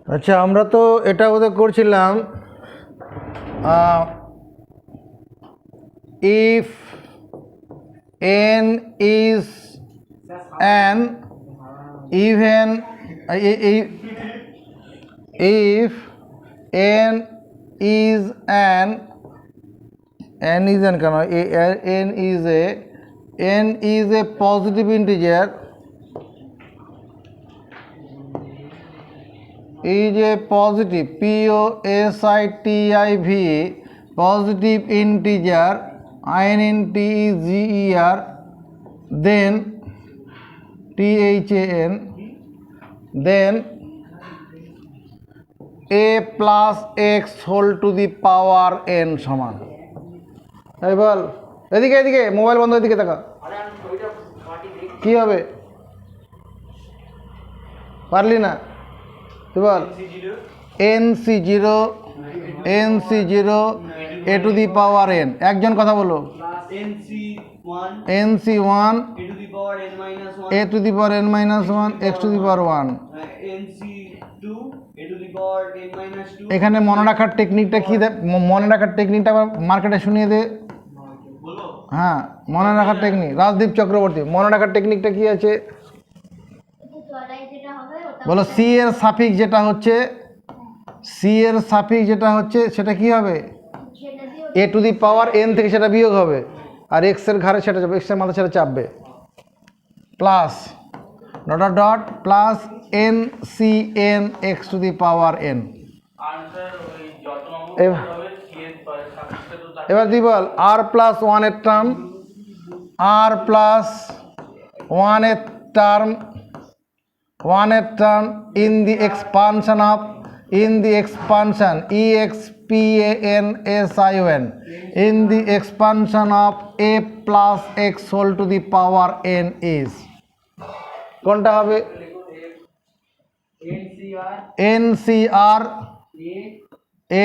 আচ্ছা, আমরা তো এটা বোধ করছিলাম if n is an even if n is an কেন n is a positive integer, is a positive positive positive integer integer, then then a plus x whole to the power n সমান। এই বল, এদিকে এদিকে mobile বন্ধ, এদিকে তাকা। কি হবে? পারলি না? তুই বল nc0 a to the power n। একজন কথা বলো। nc1 a to the power n minus 1 x to the power 1। nc2 a to the power n minus 2। এখানে মনে রাখার টেকনিকটা কি? মনে রাখার টেকনিকটা আবার মার্কেটে শুনিয়ে দে। হ্যাঁ, মনে রাখার টেকনিক। রাজদীপ চক্রবর্তী, মনে রাখার টেকনিকটা কি আছে বলো। সি এর সাফিক্স যেটা হচ্ছে সেটা কি হবে? এ টু দি পাওয়ার এন থেকে সেটা বিয়োগ হবে, আর এক্স এর ঘাড়ে সেটা যাবে, এক্স এর মাথায় সেটা চাপবে। Plus dot plus N C N X to the power N. এবার তুই বল আর প্লাস ওয়ানের term, in the expansion expansion in the expansion of a plus x whole to the power n is কোনটা হবে? NCR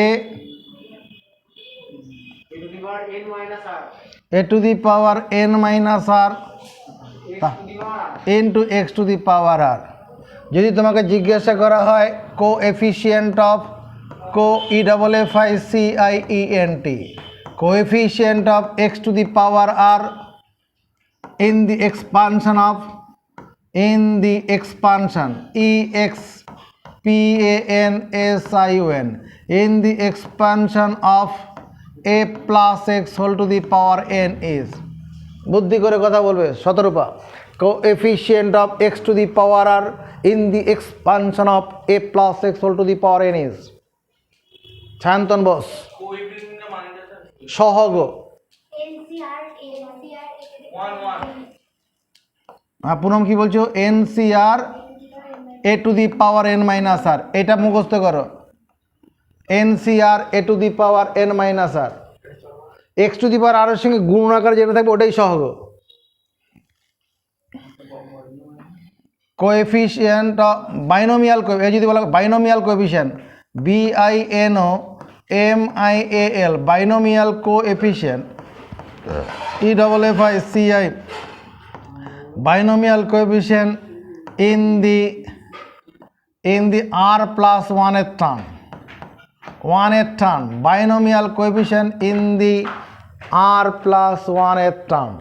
a to the power n minus r into x to the power r। যদি তোমাকে জিজ্ঞাসা করা হয় coefficient of coefficient of x to the power r in the expansion in the expansion of a plus x whole to the power n is। বুদ্ধি করে কথা বলবে। শতরূপা, coefficient of x to the power r in the expansion of a plus x whole to the power n is। ছায়ন্তন বস, সহগ। পুনম কি বলছো? NCR a to the power n minus r। এটা মুখস্থ করো, NCR a to the power n minus r। x to the power r এর সঙ্গে গুণাকার যেটা থাকবে ওটাই সহগ। কোএফিসিয়েন্ট বাইনোমিয়াল, যদি বলা binomial coefficient BINOMIAL binomial coefficient EFFICI binomial coefficient in the r plus 1th term binomial coefficient in the r plus 1th term।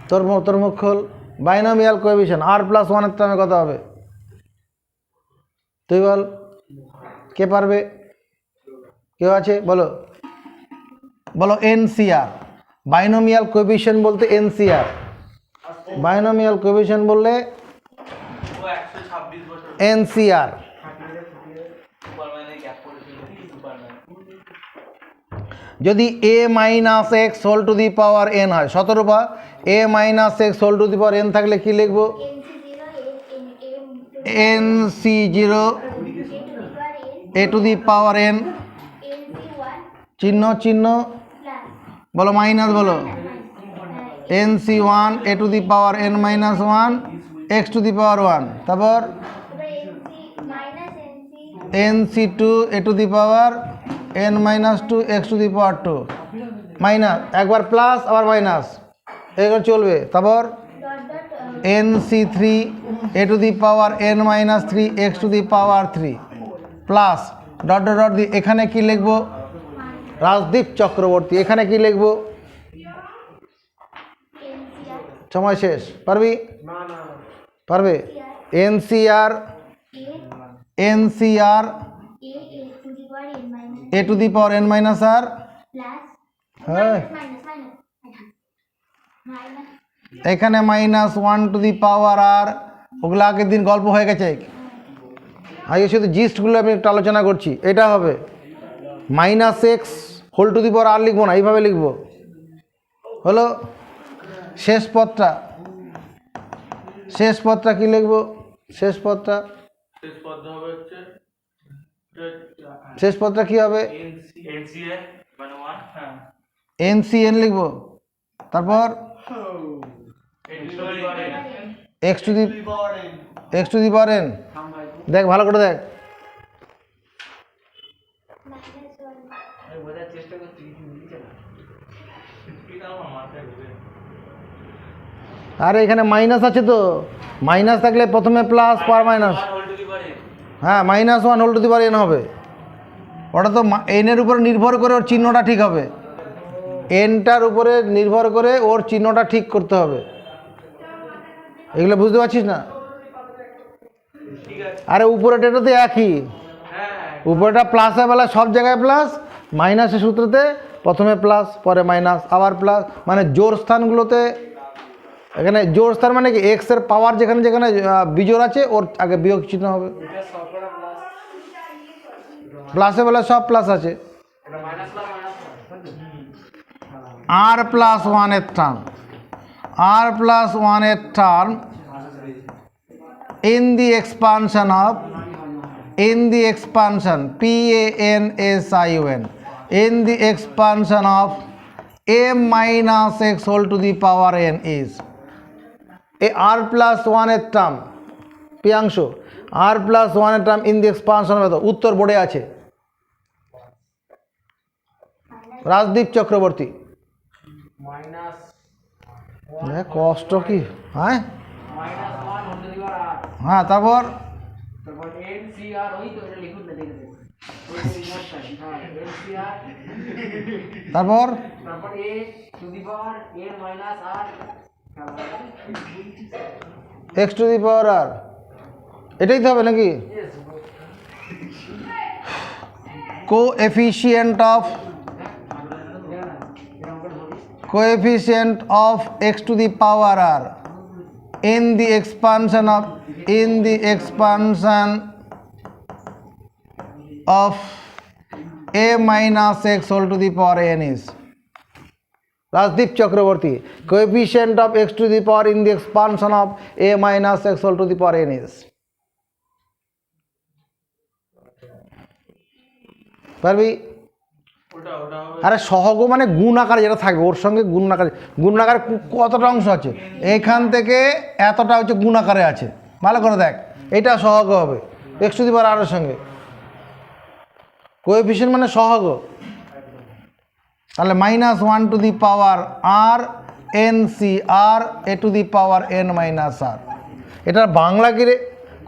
তোর মুখ খোল। Binomial coefficient r plus 1th টার্মে কত হবে? তুই বল, কে পারবে? কেউ আছে? বলো NCR বাইনোমিয়াল কোএফিসিয়েন্ট বলতে NCR বাইনোমিয়াল কোএফিসিয়েন্ট বললে NCR। যদি a minus x whole to the power n হয়, 17 a minus x whole to the power n থাকলে কি লিখবো? NC0 a to the power n চিহ্ন বলো, মাইনাস বলো, NC1 a to the power n minus 1 x to the power 1। তারপর NC2 a to the power n minus 2 x to the power 2 minus, একবার plus আবার minus, এগুলো চলবে। তারপর NC3 a to the power n minus 3 x to the power 3। Plus dot dot dot দিয়ে এখানে কি লিখবো রাজদীপ চক্রবর্তী, এখানে কি লিখবো সময় শেষ, পারবি পারবে NCR NCR A to the power N minus R, হ্যাঁ এখানে মাইনাস 1 টু দি পাওয়ার আর, ওগুলো আগের দিন গল্প হয়ে গেছে, আগে শুধু জিস্টগুলো আমি একটু আলোচনা করছি। এটা হবে minus x whole to the power R লিখবো না, এইভাবে লিখবো, হলো শেষ পদটা কি লিখবো শেষ পদটা কি হবে এনসিএন লিখবো, তারপর x to the power N, দেখ ভালো করে দেখ, আরে এখানে মাইনাস আছে তো, মাইনাস থাকলে প্রথমে প্লাস পর মাইনাস, হ্যাঁ minus 1 whole to the power n হবে, ওটা তো এনের উপরে নির্ভর করে ওর চিহ্নটা ঠিক হবে, এনটার উপরে নির্ভর করে ওর চিহ্নটা ঠিক করতে হবে, এগুলো বুঝতে পারছিস না? আরে উপরেটা তো একই, উপরেটা প্লাসের বেলা সব জায়গায় প্লাস, মাইনাসের সূত্রতে প্রথমে প্লাস পরে মাইনাস আবার প্লাস, মানে জোর স্থানগুলোতে এখানে জোর স্থান মানে কি এক্স এর পাওয়ার যেখানে যেখানে বিজোড় আছে ওর আগে বিয়োগ চিহ্ন হবে, প্লাসের বেলা সব প্লাস আছে, আর প্লাস 1 এর টার্ম, আর প্লাস 1 এর term in the expansion PANSION in the expansion of m minus x whole to the power n is a r plus 1 এর টার্ম পিয়াংশ r plus 1 এর term in the expansion of উত্তর বোর্ডে আছে রাজদীপ চক্রবর্তী, কষ্ট কি, হ্যাঁ হ্যাঁ তারপর তারপর এক্স টু দি পাওয়ার আর, এটাই তো হবে নাকি? Coefficient of x to the power r in the expansion of a minus x whole to the power n is Rajdeep Chakraborty. Coefficient of x to the power in the expansion of a minus x whole to the power n is, পারবি? আরে সহগ মানে গুণ আকারে যেটা থাকবে ওর সঙ্গে গুণ আকারে কতটা অংশ আছে, এখান থেকে এতটা হচ্ছে গুণ আকারে আছে, ভালো করে দেখ, এটা সহগ হবে এক্স টু দি পাওয়ার আর এর সঙ্গে, কোএফিসিয়েন্ট মানে সহগ, তাহলে minus 1 to the power R N C R A to the power N minus R, এটার বাংলা কি রে?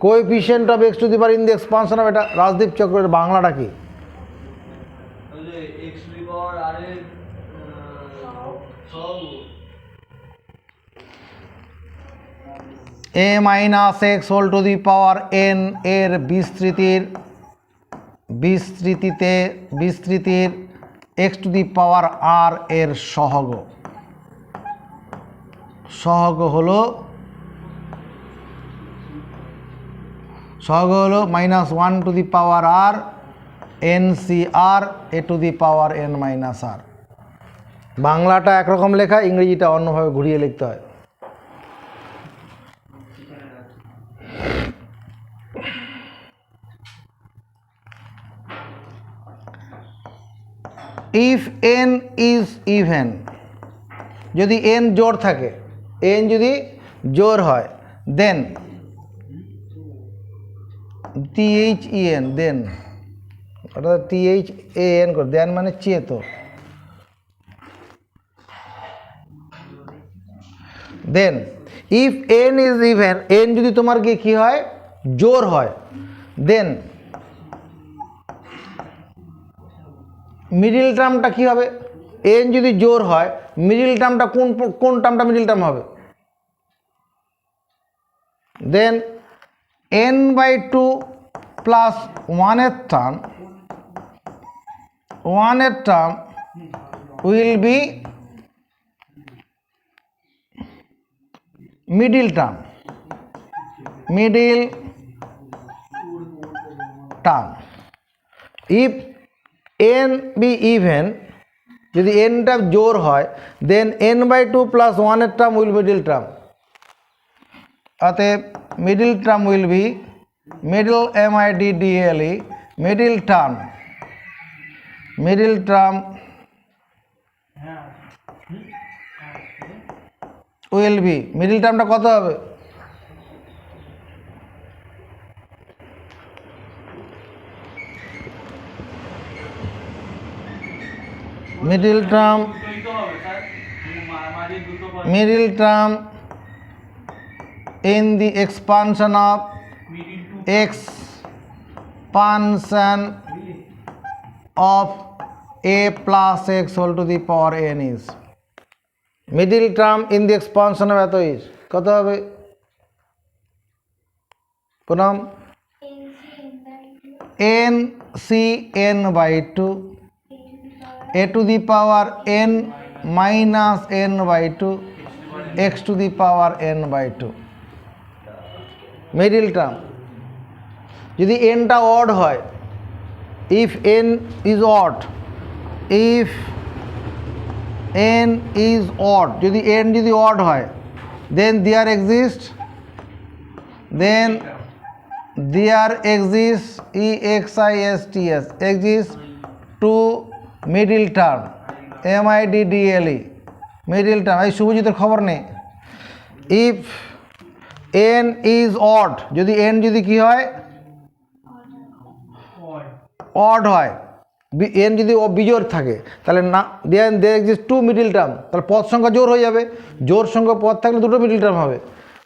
Coefficient of X to the power in the expansion of, এটা রাজদীপ চক্রের বাংলাটা কি? a minus x whole to the power N এর বিস্তৃতির x to the power আর এর সহগ হলো minus 1 to the power R N C R A to the power N minus r. বাংলাটা একরকম লেখা, ইংরেজিটা অন্যভাবে ঘুরিয়ে লিখতে হয়। ইফ এন ইজ ইভেন, যদি এন জোর থাকে, এন যদি জোর হয়, দেন THEN, দেন অর্থাৎ THAN করে, দেন মানে চেত, then if n is even, n যদি তোমার কি হয় জোর হয়, দেন মিডিল টার্মটা কী হবে? এন যদি জোর হয় মিডিল টার্মটা কোন টার্মটা মিডিল টার্ম হবে? দেন n/2 প্লাস 1-এর term will be middle term. If n be even, যদি nটা জোর হয় দেন n/2 প্লাস 1-এর টার্ম উইল মিডিল টার্ম। অতএব middle term will be middle MIDDLE middle term will be, middle টার্মটা কত হবে? Middle term in the expansion of a plus x whole to the power n is, middle term in the expansion of এত is কত হবে? Punam n/2 a to the power n minus n/2 x to the power n/2 middle term. যদি nটা odd হয়, if n is odd, যদি n যদি odd হয় then there exists exists two middle term MIDDLE middle term. এই শুভজিতের খবর নেই। if n is odd, যদি n যদি কি হয়? অড হয়, n যদি বিজোড় থাকে তাহলে না there exists two middle term, তাহলে পদ সংখ্যা জোড় হয়ে যাবে। জোড় সংখ্যা পদ থাকলে দুটো মিডিল টার্ম হবে।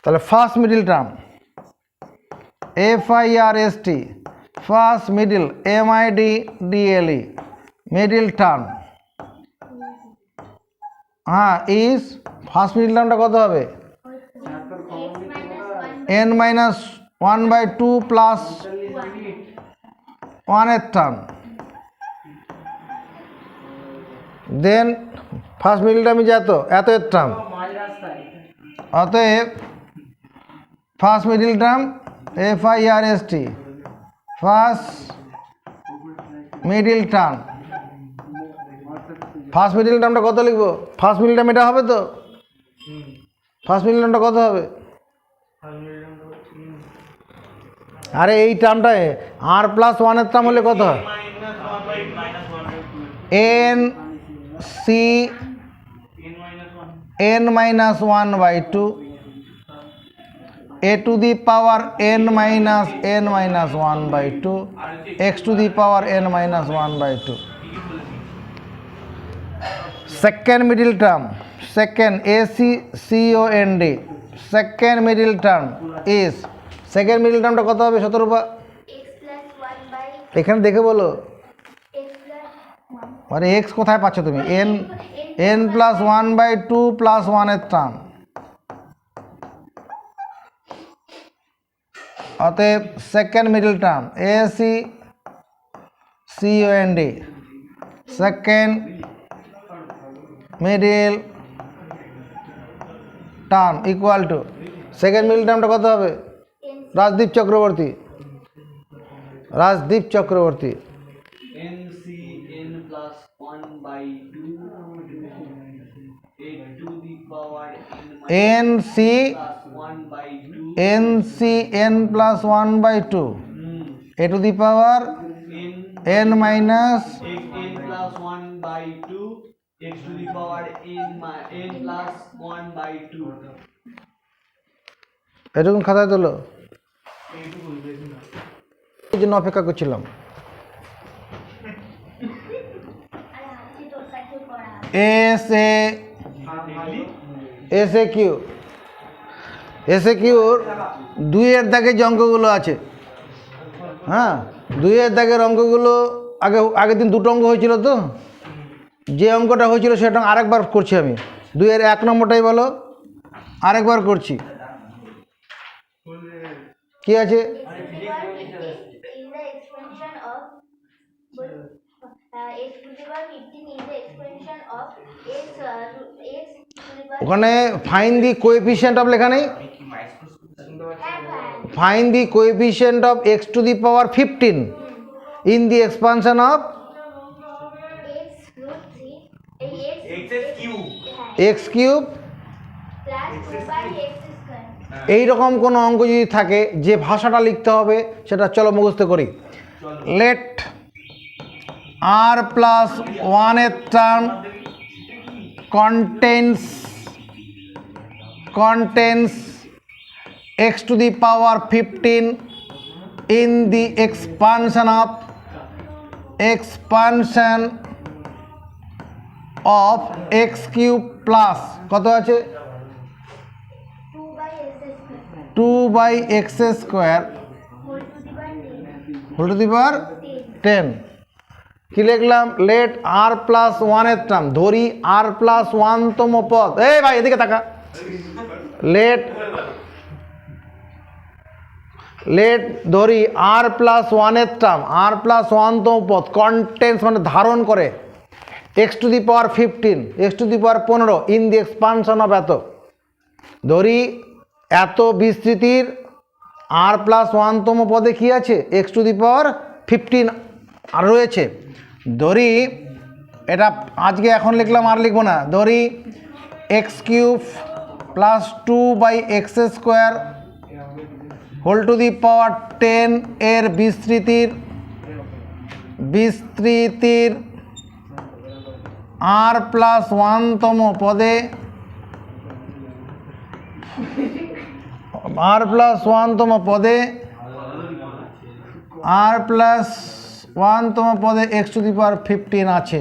তাহলে first middle term FIRST, first middle MIDDLE middle term, হ্যাঁ ইজ, ফার্স্ট মিডিল টার্মটা কত হবে? n-1/2 প্লাস 1-এর term, then first middle term is এর টার্ম। অতএব first middle term FIRST, first middle term. First middle টার্মটা কত লিখবো? ফার্স্ট মিডিল টার্ম এটা হবে তো? ফার্স্ট মিডিল টার্মটা কত হবে? আরে এই টার্মটা r প্লাস 1-এর টার্ম হলে কত হয়? n-1/2 a to the power n-1/2 x to the power n-1/2 second middle term, second ACCOND, second middle term is, second middle টার্মটা কত হবে? 17 এখানে দেখে বলো। আরে এক্স কোথায় পাচ্ছ তুমি? n+1/2 প্লাস 1-এর টার্ম। অতএব second middle term ACCOND, second middle term equal to, second middle টার্মটা কত হবে? Rajdeep Chakraborty n plus 1/2 a to the power n plus 1/2 a to the power n minus n plus 1/2 x to the power n plus 1/2 এরকম খাতায় তোলো। এই জন্য অপেক্ষা করছিলাম। এসএকিউর 2-এর দাগে যে অঙ্কগুলো আছে, হ্যাঁ 2-এর দাগের অঙ্কগুলো আগের দিন দুটো অঙ্ক হয়েছিল তো, যে অঙ্কটা হয়েছিল সেটা আরেকবার করছি আমি। 2-এর 1 নম্বরটাই বলো, আরেকবার করছি। কি আছে? ওখানে ফাইন্ড দি কোএফিসিয়েন্ট অফ লেখা নেই? Find the coefficient of x to the power 15 in the expansion of x cube. এইরকম কোনো অঙ্ক যদি থাকে যে ভাষাটা লিখতে হবে সেটা চলো মুখস্থ করি। Let r plus 1 term contains x to the power 15 in the expansion of x cube plus কত আছে 2/x square whole to the power 10। কি লিখলাম? লেট r প্লাস 1 এর টার্ম, ধরি r প্লাস 1 তম পদ। এই ভাই এদিকে তাকা। লেট ধরি r প্লাস 1 এর টার্ম, r প্লাস 1 তম পদ কন্টেন্স মানে ধারণ করে x to the power 15, x to the power 15 in the expansion of এত। ধরি এত বিস্তৃতির r প্লাস 1 তম পদে কি আছে? x টু দি পাওয়ার 15 আর রয়েছে। ধরি এটা আজকে এখন লিখলাম, আর লিখবো না। ধরি x cube plus 2/x square whole to the power 10 এর বিস্তৃতির r প্লাস 1 তম পদে r প্লাস 1 তম পদে x টু দি পাওয়ার 15 আছে।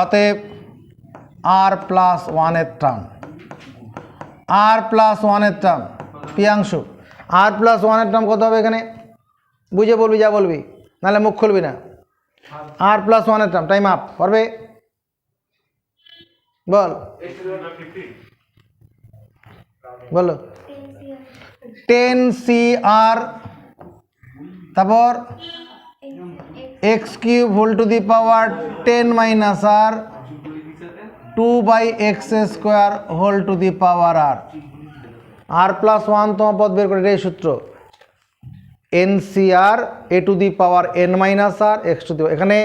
অতএব r প্লাস 1 এর টার্ম, প্রিয়াংশু r প্লাস 1 এর টার্ম কত হবে? এখানে বুঝে বলবি, যা বলবি, নাহলে মুখ খুলবি না। r প্লাস 1 এর টার্ম, টাইম আপ করবে, বল বলো। 10cr তারপর x cube whole to the power 10 minus r 2/x square whole to the power r plus 1 তম পদ বের করে এই সূত্র NCR a to the power n minus r x to the, এখানে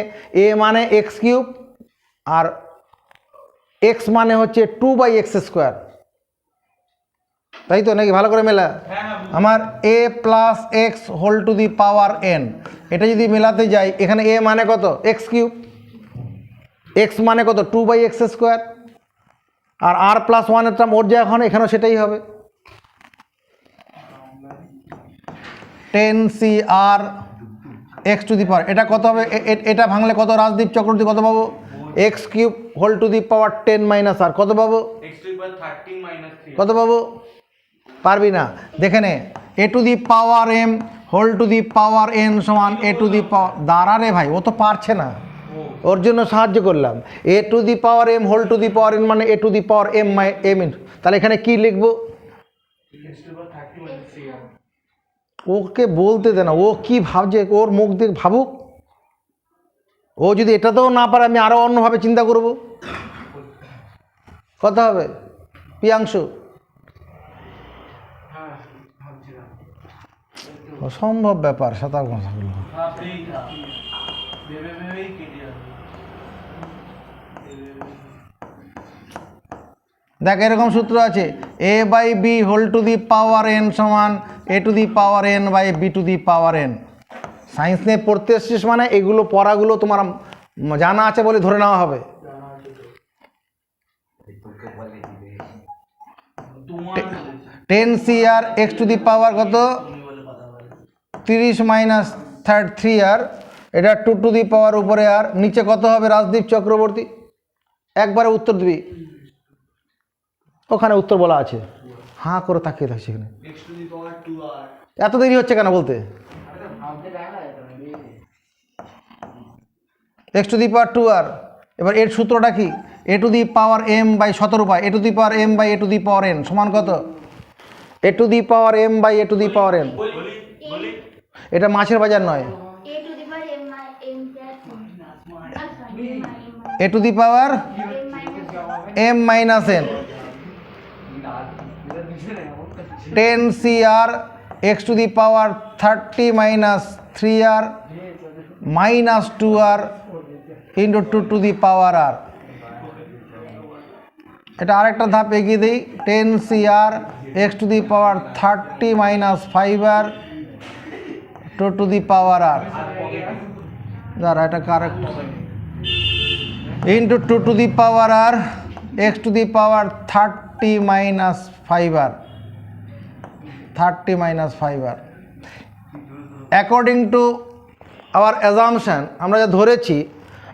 a মানে x কিউব আর x মানে হচ্ছে 2/x স্কোয়ার, তাই তো নাকি? ভালো করে মেলা আমার a plus x whole to the power n, এটা যদি মেলাতে যাই এখানে a মানে কত? x কিউব, x মানে কত? 2/x স্কোয়ার, আর r প্লাস 1 এর টার্ম ওর যা এখন এখানেও সেটাই হবে। 10cr x টু দি পাওয়ার, এটা কত হবে? এটা ভাঙলে কত? রাজদীপ চক্রবর্তী কত পাবো? x cube whole to the power 10 minus r কত পাবো? কত পাবো? পারবি না, দেখে নে। a to the power m whole to the power n সমান a টু দি পাওয়ার, দাঁড়া রে ভাই, ও তো পারছে না, ওর জন্য সাহায্য করলাম। a to the power m whole to the power n মানে a to the power m তাহলে এখানে কি লিখবো? ওকে বলতে দে না, ও কি ভাবছে, ওর মুখ দিয়ে ভাবুক। ও যদি এটাতেও না পারে আমি আরো অন্যভাবে চিন্তা করব। কত হবে প্রিয়াংশু? অসম্ভব ব্যাপার, সাঁতার কথাগুলো। দেখ এরকম সূত্র আছে, a/b whole to the power n সমান a to the power n by b to the power n। Science নিয়ে পড়তে এসছিস মানে এগুলো পড়াগুলো তোমার জানা আছে বলে ধরে নেওয়া হবে। 10cr x টু দি পাওয়ার কত? 30 মাইনাস 3r, এটা 2 টু দি পাওয়ার উপরে আর নিচে কত হবে? রাজদীপ চক্রবর্তী একবারে উত্তর দিবি, ওখানে উত্তর বলা আছে, হাঁ করে তাকিয়ে থাকছে এখানে। the power 2r. এত দেরি হচ্ছে কেন বলতে? x to the power 2r। এবার এর সূত্রটা কি? a to the power m by 17 পাই a to the power m by a to the power n সমান কত? a to the power m by a to the power n। এটা মাছের বাজার নয়। a to the power m minus n 10cr x to the power 30 minus 3r minus 2r into 2 to the power r। এটা আরেকটা ধাপ এগিয়ে দিই, 10cr x to the power 30 minus 5r 2 to the power r, দাঁড়া এটা correct, into 2 to the power r x to the power 30 minus 5r 30 minus 5r। According to our assumption, আমরা যা ধরেছি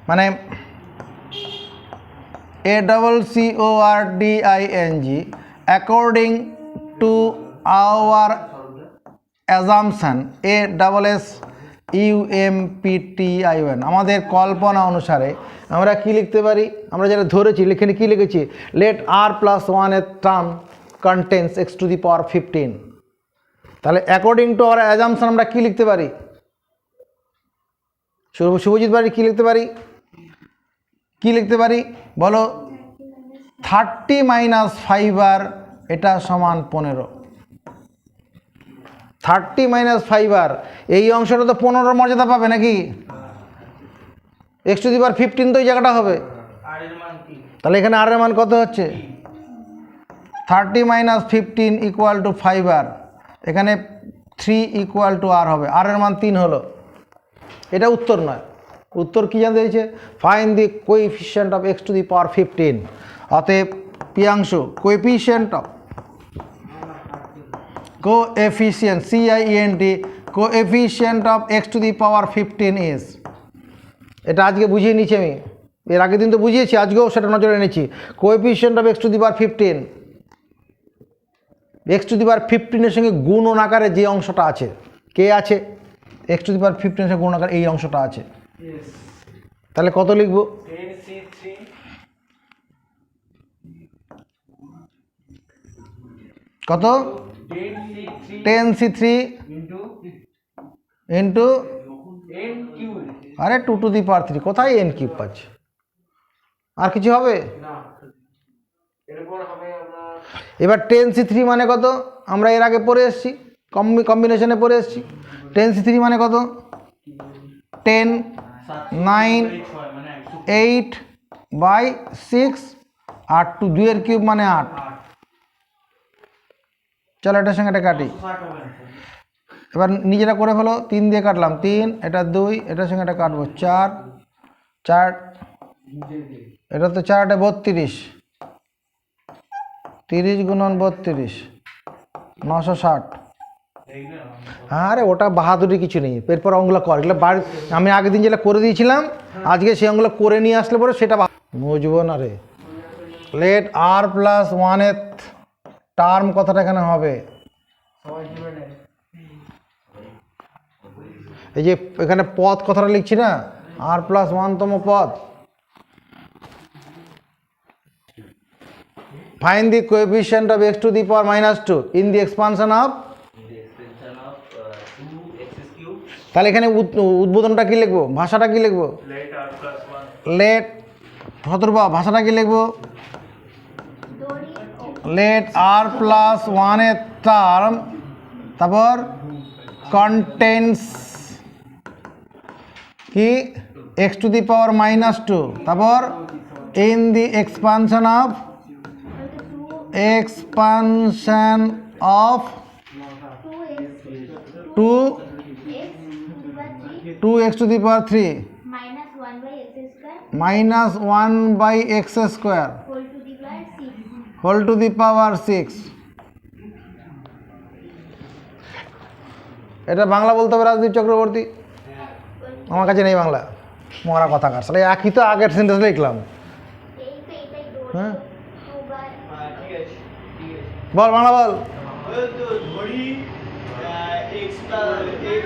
মানে ACCORDING, according to our assumption ASSUMPTION, আমাদের কল্পনা অনুসারে আমরা কি লিখতে পারি? আমরা যেটা ধরেছি লিখে কি লিখেছি? লেট r প্লাস 1 এর term contains x to the power 15। তাহলে অ্যাকর্ডিং টু আওয়ার অ্যাজামশন আমরা কি লিখতে পারি? শুভজিৎ বাড়ি কি লিখতে পারি? কি লিখতে পারি বলো? 30 মাইনাস 5r এটা সমান 15। 30 মাইনাস 5r এই অংশটা তো 15 মর্যাদা পাবে নাকি? x টু দি পাওয়ার 15 তো এই জায়গাটা হবে। তাহলে এখানে r এর মান কত হচ্ছে? 30 মাইনাস 15 ইকুয়াল টু 5r, এখানে 3 ইকুয়াল টু r হবে, r এর মান 3 হলো। এটা উত্তর নয়, উত্তর কি জানতে চাইছে? Find the coefficient of x to the power 15। অতএব Priyanshu coefficient of coefficient CIENT coefficient of x to the power 15 is, এটা আজকে বুঝিয়ে নিচ্ছি আমি, এর আগের দিন তো বুঝিয়েছি, আজকেও সেটা নজরে এনেছি। Coefficient of x to the power 15, x to the power 15 এর সঙ্গে গুণন আকারে যে অংশটা আছে, কে আছে? x টু দি পাওয়ার 15 এর সঙ্গে গুণন আকারে এই অংশটা আছে। তাহলে কত লিখব? কত? 10c3 ইন্টু আরে 2 টু দি পাওয়ার 3, কোথায় n কিউব পাচ্ছে? আর কিছু হবে? এবার 10c3 মানে কত? আমরা এর আগে পড়ে এসেছি, কম্বিনেশনে পড়ে এসেছি। 10c3 মানে কত? 10 9 8 বাই 6 আর 2 এর কিউব মানে 8। চলো এটার সঙ্গে এটা কাটি, এবার নিজেরা করে ফেলো। 3 দিয়ে কাটলাম 3, এটা 2, এটার সঙ্গে এটা কাটবো 4 4, এটা তো 4 এটা 32, 30 গুণন 32 960। আরে ওটা বাহাদুরি কিছু নেই, এরপর অঙ্কগুলো কর, এগুলো বাড়ি আমি আগের দিন যেটা করে দিয়েছিলাম আজকে সেই অঙ্কগুলো করে নিয়ে আসলে পরে সেটা বুঝবো না রে। লেট r প্লাস 1 এর টার্ম কথাটা এখানে হবে, এই যে এখানে পদ কথাটা লিখছি না, r প্লাস 1 তম পদ। Find the coefficient of x to the power -2 in the expansion of, তাহলে এখানে উদ্বোধনটা কি লিখবো? ভাষাটা কি লিখবো? লেট শতরূপা ভাষাটা কি লিখবো? লেট r প্লাস 1 এর টার্ম, তারপর কন্টেন্স কি x টু দি পাওয়ার -2, তারপর in the expansion of 2x two the power 3 minus 1 by x square whole to the power 6। এটা বাংলা বলতে হবে রাজদীপ চক্রবর্তী, আমার কাছে নেই বাংলা, মরা কথা কার সালে একই তো আগের সেন্টেন্স লিখলাম। হ্যাঁ বল বাংলা বল। তো ধরি x প্লাস x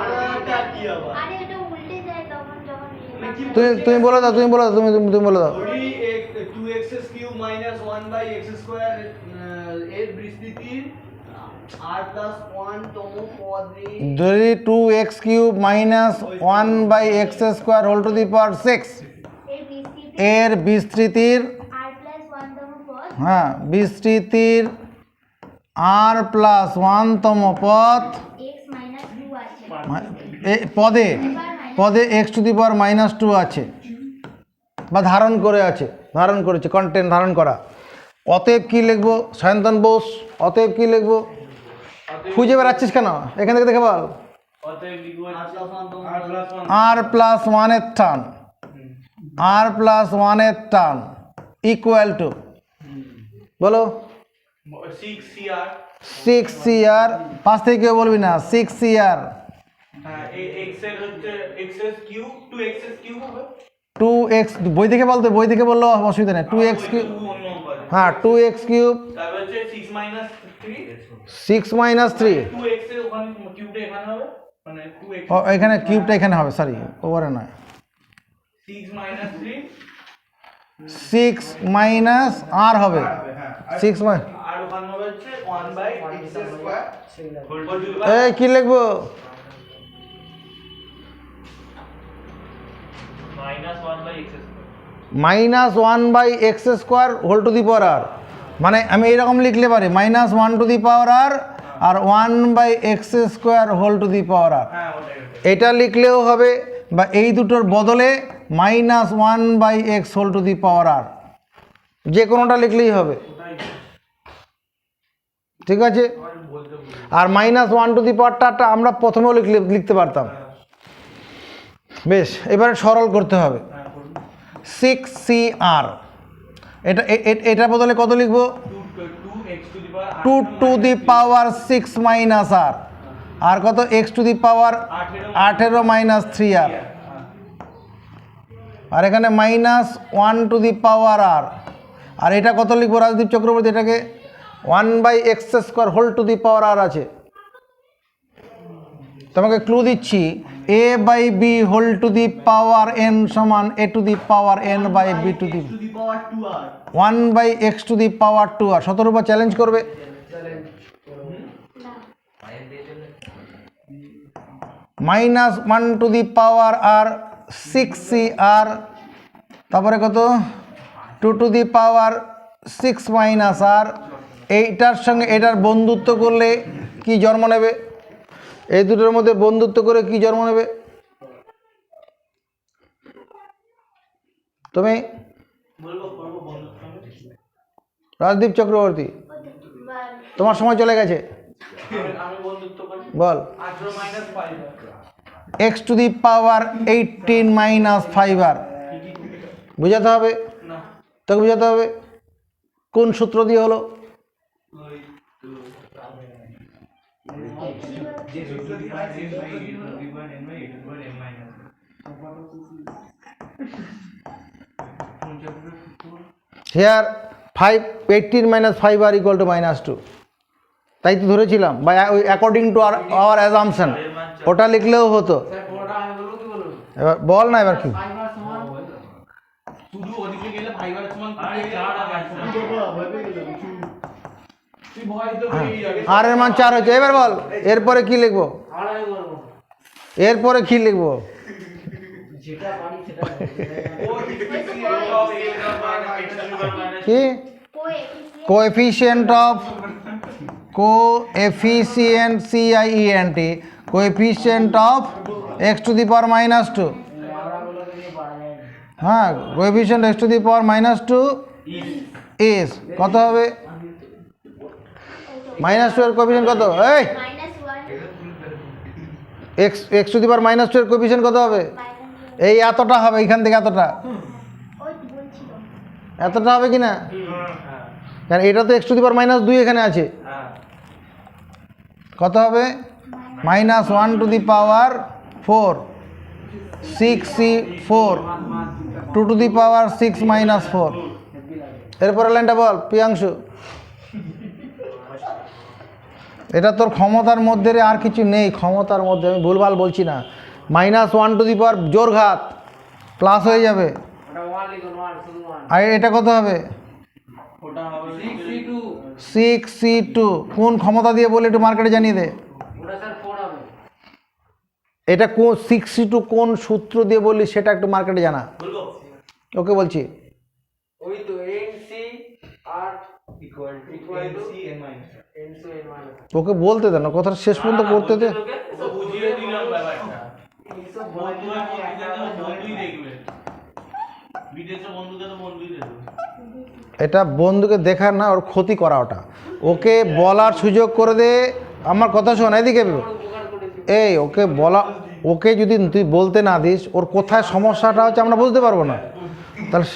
আরটা কি আবার আরে এটা উল্টে যায় তখন যখন মানে কি তুমি বলে দাও, তুমি বলে দাও, তুমি বলে দাও। ধরি 2x cube minus 1/x square এর বিস্তৃতির r প্লাস 1 তম পদে যদি 2x cube minus 1/x square whole to the power 6 এই বিস্তৃতি এর বিস্তৃতির r+1 তম পদ হ্যাঁ বিস্তৃতির r+1 তম পদ x - 2 আছে পদে পদে x টু দি পাওয়ার -2 আছে বা ধারণ করে আছে, ধারণ করেছে, কন্টেন্ট ধারণ করা। অতএব কি লিখবো সায়ন্তন বোস? অতএব কি লিখবো? খুঁজে বেড়াচ্ছিস কেন? এখান থেকে দেখে বল। অতএব লিখব r+1 এর টার্ম, r+1 এর টার্ম ইকুয়াল টু বলো 6cr 6cr। পাঁচ থেকে কেউ বলবি না, 6cr x এর হচ্ছে x এর কিউব 2x এর কিউব হবে 2x বই থেকে বলতে, বই থেকে বললেও অসুবিধা নেই। 2x কিউব, হ্যাঁ 2x কিউব তারপর হচ্ছে 6 3 6 - 3 2x এর ওখানে কিউবটা এখানে হবে মানে 2x ও এখানে কিউবটা এখানে হবে, সরি ওভারে নয়। 6 - 3 6 মাইনাস আর হবে 6 আর ওখানে হবে হচ্ছে 1/x স্কয়ার হোল টু দি এই কি লিখবো? -1/x square whole to the power r. মানে আমি এরকম লিখলে পারি -1 টু দি পাওয়ার আর আর 1/x square whole to the power r. হ্যাঁ ওটাই এটা লিখলেও হবে, বা এই দুটোর বদলে -1/x whole to the power আর, যে কোনোটা লিখলেই হবে, ঠিক আছে। আর -1 টু দি পাওয়ারটা আমরা প্রথমেও লিখতে পারতাম। বেশ, এবারে সরল করতে হবে। 6cr এটা এটার বদলে কত লিখবো? 2 টু দি পাওয়ার 6 মাইনাস আর, আর কত x to the power 18 - 3r, আর এখানে -1 টু দি পাওয়ার আর। আর এটা কত লিখবো রাজদীপ চক্রবর্তী? এটাকে 1/x square whole to the power r আছে। তোমাকে ক্লু দিচ্ছি, a/b whole to the power n সমান a to the power n by b to the to the power 2r 1/x to the power 2r। Shatarupa challenge করবে? -1 to the power R 6cr, তারপরে কত 2 to the power 6 minus আর। এইটার সঙ্গে এটার বন্ধুত্ব করলে কি জন্ম নেবে? এই দুটোর মধ্যে বন্ধুত্ব করে কি জন্ম নেবে? তুমি রাজদীপ চক্রবর্তী, তোমার সময় চলে গেছে, আমি বন্ধুত্ব করি বল। 18 - 5 x to the power 18 - 5r বুঝাতে হবে, না তোকে বুঝাতে হবে। কোন সূত্র দিয়ে হলো? হিয়ার 18 - 5r ইকুয়াল টু -2, তাই তো ধরেছিলাম, বা ওই অ্যাকর্ডিং টু আওয়ার অ্যাজাম্পশন ওটা লিখলেও হতো। এবার বল না, এবার কি? শুধু ওদিকে গেলে ভাইবার সমান তুই ভয় তো পেয়ে যাবে আর এর মান 4 হচ্ছে। এবার বল এরপরে কি লিখবো? এরপরে কি লিখবো? কি? Coefficient of CIENT coefficient of x to the power -2। হ্যাঁ, coefficient x to the power -2 is কত হবে? -2 এর কোএফিসিয়েন্ট কত? এই -1 x টু দি পাওয়ার -2 এর কোএফিসিয়েন্ট কত হবে? এই এতটা হবে, এখান থেকে এতটা, এতটা হবে কি না? কারণ এটা তো x টু দি পাওয়ার -2 এখানে আছে। কত হবে? -1 to the power 4 6c4 2 to the power 6 - 4। এরপরে লাইনটা বল প্রিয়াংশু। এটা তোর ক্ষমতার মধ্যে রে, আর কিছু নেই ক্ষমতার মধ্যে, আমি ভুলভাল বলছি না। -1 জোর ঘাত প্লাস হয়ে যাবে, আর এটা কত হবে? ওটা হবে 6c2। কোন ক্ষমতা দিয়ে বলে একটু মার্কেটে জানিয়ে দে। এটা কোন 6c2 কোন সূত্র দিয়ে বললি সেটা একটু মার্কেটে জানা। বলবো ওকে বলছি। ওই তো nc r equal to nc n minus ওকে বলতে দে না, কথাটা শেষ পর্যন্ত করতে দে। তো বুঝিয়ে দিলাম ব্যাপারটা। এইসব বন্ধুই দেখবে, বিদেশে বন্ধুকে তো বন্ধুই দেখবে। এটা বন্ধুকে দেখার না, ওর ক্ষতি করা ওটা। ওকে বলার সুযোগ করে দে। আমার কথা শোন, এদিকে এই ওকে বলা, ওকে যদি তুই বলতে না দিস, ওর কোথায় সমস্যাটা হচ্ছে আমরা বুঝতে পারবো না। তাহলে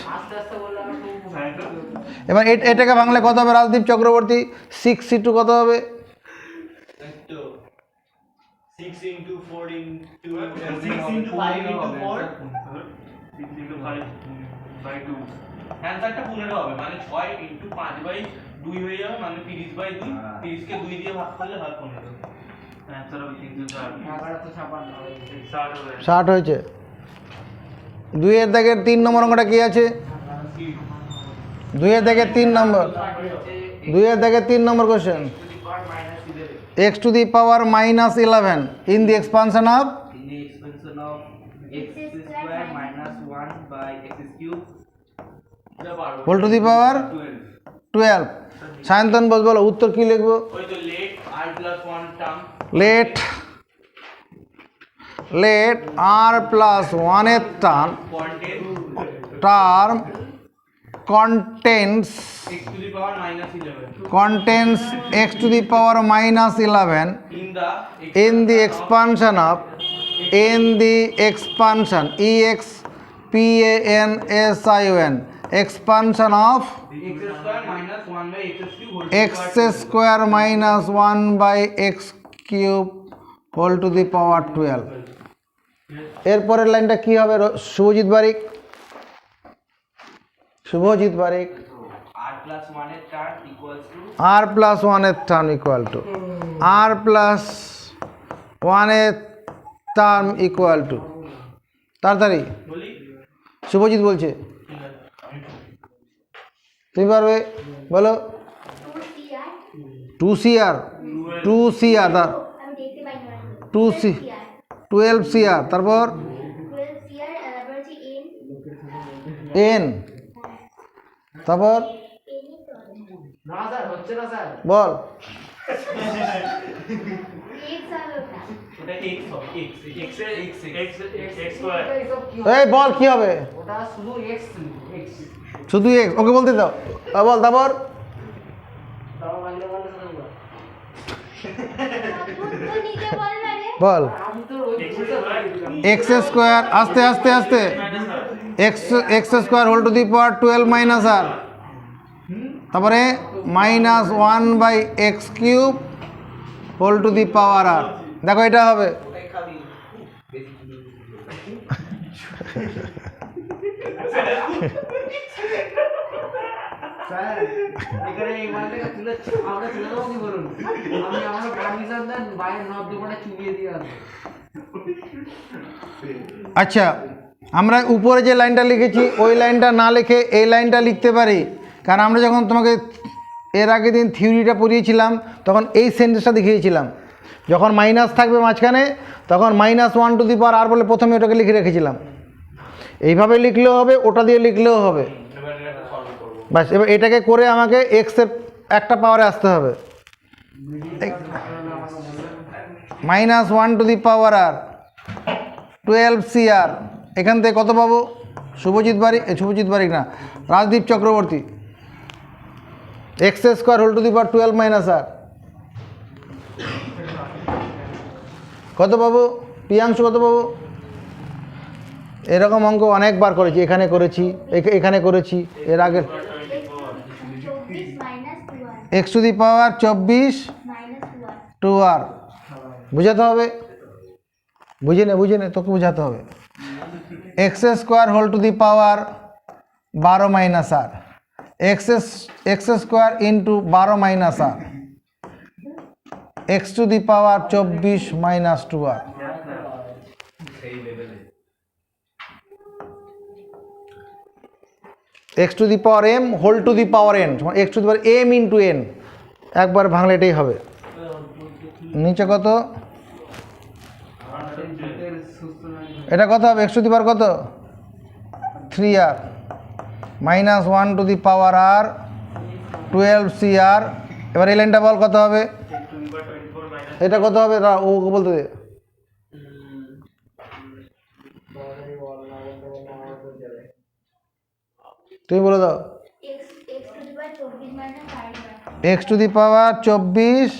এবার এটাকে বাংলা কত হবে রাজদীপ চক্রবর্তী? 6c2 কত হবে? 6 into 4 into 6 into 5 into 4 6 into 5 by 2 অ্যানসারটা 15 হবে, মানে 6 into 5 by 2 হয়ে যাবে, মানে 30 by 2, 30 কে 2 দিয়ে ভাগ করলে হয় 15। অ্যানসার হবে 356। 60 হয়েছে। 2 এর দাগের 3 নম্বর অঙ্কটা কি আছে? 2 এর দাগের 3 নম্বর, 2 এর দাগের 3 নম্বর question. x to the power -11 in the expansion of in the expansion of x square minus 1 by x cube whole to the power 12। Sayantan বলো উত্তর কি লিখবো? ওই তো let r plus 1 term, let r plus 1 এর term contains x to the power -11 in the expansion of expansion of x square minus 1 by x cube whole to the power 12। এরপরের লাইনটা কি হবে শুভজিৎ বারিক? শুভজিৎ বারিক r plus 1 এর term equals to r plus 1 এর term equal two r plus 1 এর term equal two, তাড়াতাড়ি শুভজিৎ বলছে, তুমি পারবে বলো। 2cr 2cr আমি দেখতে পাই না। 2c 12cr, তারপর 12cr, তারপর হচ্ছে n, তারপর n না স্যার হচ্ছে না স্যার, বল। x হবে ওটা। ওটা x হবে, x স্কয়ার। এই বল কি হবে? ওটা শুধু x শুধু x, ওকে বলতে দাও। বল তারপর তাও বাংলা বলে শোনাবো। তো নিতে বলবে রে। বল আমি তো ওই x স্কয়ার, আস্তে আস্তে আস্তে, x square whole to the power 12 minus r, তারপরে -1 by x cube whole to the power r। দেখো এটা হবে স্যার এখানে এই মালটাকে তুলে আমরা তুলে দেবো কি বলুন, আমি আমার পারমিশন দেন বাইরে নব দুপুরে চুবিয়ে দিয়ে আসবো। আচ্ছা, আমরা উপরে যে লাইনটা লিখেছি ওই লাইনটা না লিখে এই লাইনটা লিখতে পারি, কারণ আমরা যখন তোমাকে এর আগের দিন থিওরিটা পড়িয়েছিলাম তখন এই সেন্টেন্সটা দেখিয়েছিলাম, যখন মাইনাস থাকবে মাঝখানে তখন -1 টু দি পাওয়ার r বলে প্রথমে ওটাকে লিখে রেখেছিলাম। এইভাবে লিখলেও হবে, ওটা দিয়ে লিখলেও হবে, বাস। এবার এটাকে করে আমাকে এক্সের একটা পাওয়ারে আসতে হবে, -1 to the power r 12cr। এখান থেকে কত পাবো? শুভজিৎ বারিক না, Rajdeep Chakraborty, x square whole to the power 12 minus r কত পাবো? প্রিয়াংশু কত পাবো? এরকম অঙ্ক অনেকবার করেছি, এখানে করেছি, এখানে করেছি এর আগে। 24 minus 2r x to the power 24 minus 2r 2r বুঝাতে হবে, বুঝে নে তোকে বুঝাতে হবে। x square whole to the power 12 minus r, x square into 12 minus r x to the power 24 minus 2r। x to the power m whole to the power n সমান x to the power m into n, একবার ভাঙলে এটাই হবে। নিচে কত? এটা কত হবে? x টু দি পাওয়ার কত? 3r minus 1 to the power r 12cr। এবার এই লাইনটা বল কত হবে? এটা কত হবে? ও বলতে দে। তুমি বলে দাও। x to the power 24 x to the power 24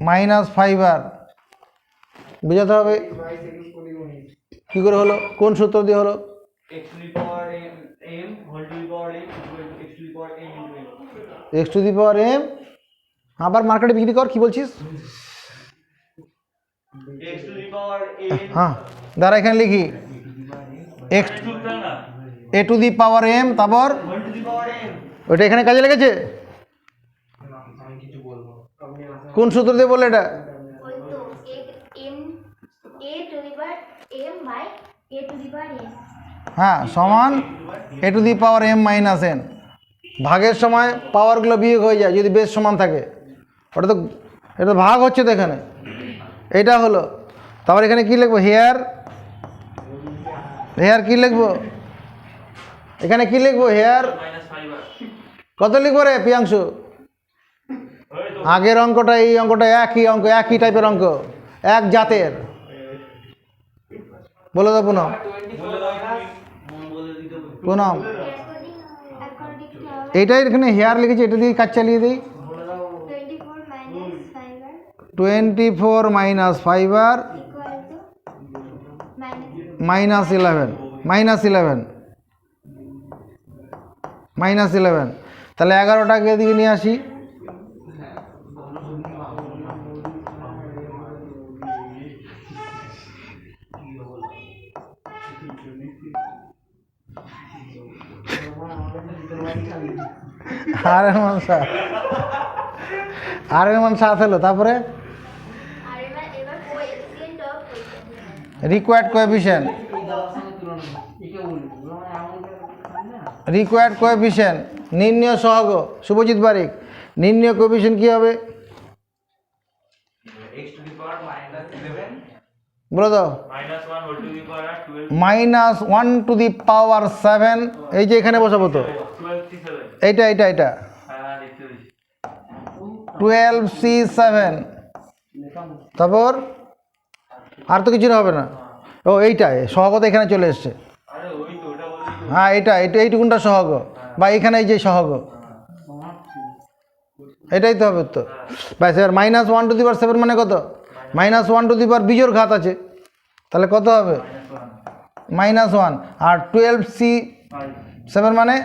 minus 5 minus 5r বোঝাতে হবে। কি করে হলো? কোন সূত্র দিয়ে হলো? x to the power m whole to the power m equal to x to the power m into n। x to the power m আবার মার্কেটে বিক্রি কর। কি বলছিস? x to the power m হ্যাঁ দাঁড়া এখানে লিখি x a to the power m, তারপর whole to the power m। ওটা এখানে কাজে লেগেছে? কোন সূত্র দিয়ে বললে এটা? ওই তো m a to the power m by a to the power n। হ্যাঁ সমান a to the power m minus n। ভাগের সময় পাওয়ারগুলো বিয়োগ হয়ে যায় যদি বেশ সমান থাকে। ওটা তো এটা তো ভাগ হচ্ছে তো এখানে। এটা হলো। তারপর এখানে কি লিখবো? হেয়ার হেয়ার কি লিখবো? এখানে কি লিখবো? হেয়ার কত লিখবো রে প্রিয়াংশু? আগের অঙ্কটা এই অঙ্কটা একই অঙ্ক, একই টাইপের অঙ্ক, এক জাতের। বলে দাও Poonam. Poonam according to our এইটাই এখানে হেয়ার লিখেছি, এটা দিয়ে কাজ চালিয়ে দিই। 24 minus 5 24 minus 5r equal to minus 11 minus 11 minus 11। তাহলে 11টাকে এদিকে নিয়ে আসি। আর এর মান 7 হলো। তারপরে আর এবার coefficient of required coefficient, required coefficient নির্ণয় সহগ। শুভজিৎ বারিক, নির্ণয় কোএফিসিয়েন্ট কি হবে? x to the power minus 11 বলো তো। minus 1 whole to the power 12 minus 1 to the power 7, এই যে এখানে বসাবো তো। 12 c 7। এইটা এইটা এইটা হ্যাঁ দেখতে দিচ্ছি। 12c7। তারপর আর তো কিছু হবে না। ও এইটাই সহগ তো এখানে চলে এসছে। আরে ওই তো ওটা বলি। হ্যাঁ এটা এইটুকুনটা সহগ, বা এখানে এই যে সহগ এটাই তো হবে তো। ব্যাস এবার মাইনাস 1 টু দি পাওয়ার 7 মানে কত? মাইনাস 1 টু দি পাওয়ার বিজোড় ঘাত আছে, তাহলে কত হবে? -1। আর 12c7 মানে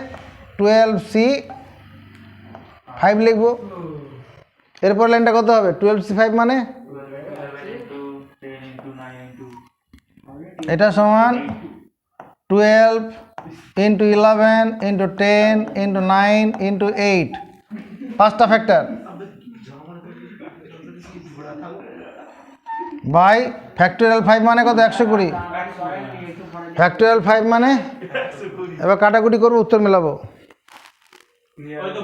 12c5 লিখবো। এরপর লাইনটা কত হবে? 12c5 মানে 11 into 10 into 9 into এটা সমান 12 ইন্টু 11 ইন্টু 10 ইন্টু 9 ইন্টু 8, 5টা ফ্যাক্টর বাই ফ্যাক্টোরিয়াল 5 মানে কত? 120। ফ্যাক্টোরিয়াল 5 মানে এবার কাটাকুটি করবো, উত্তর মেলাবো। ওই তো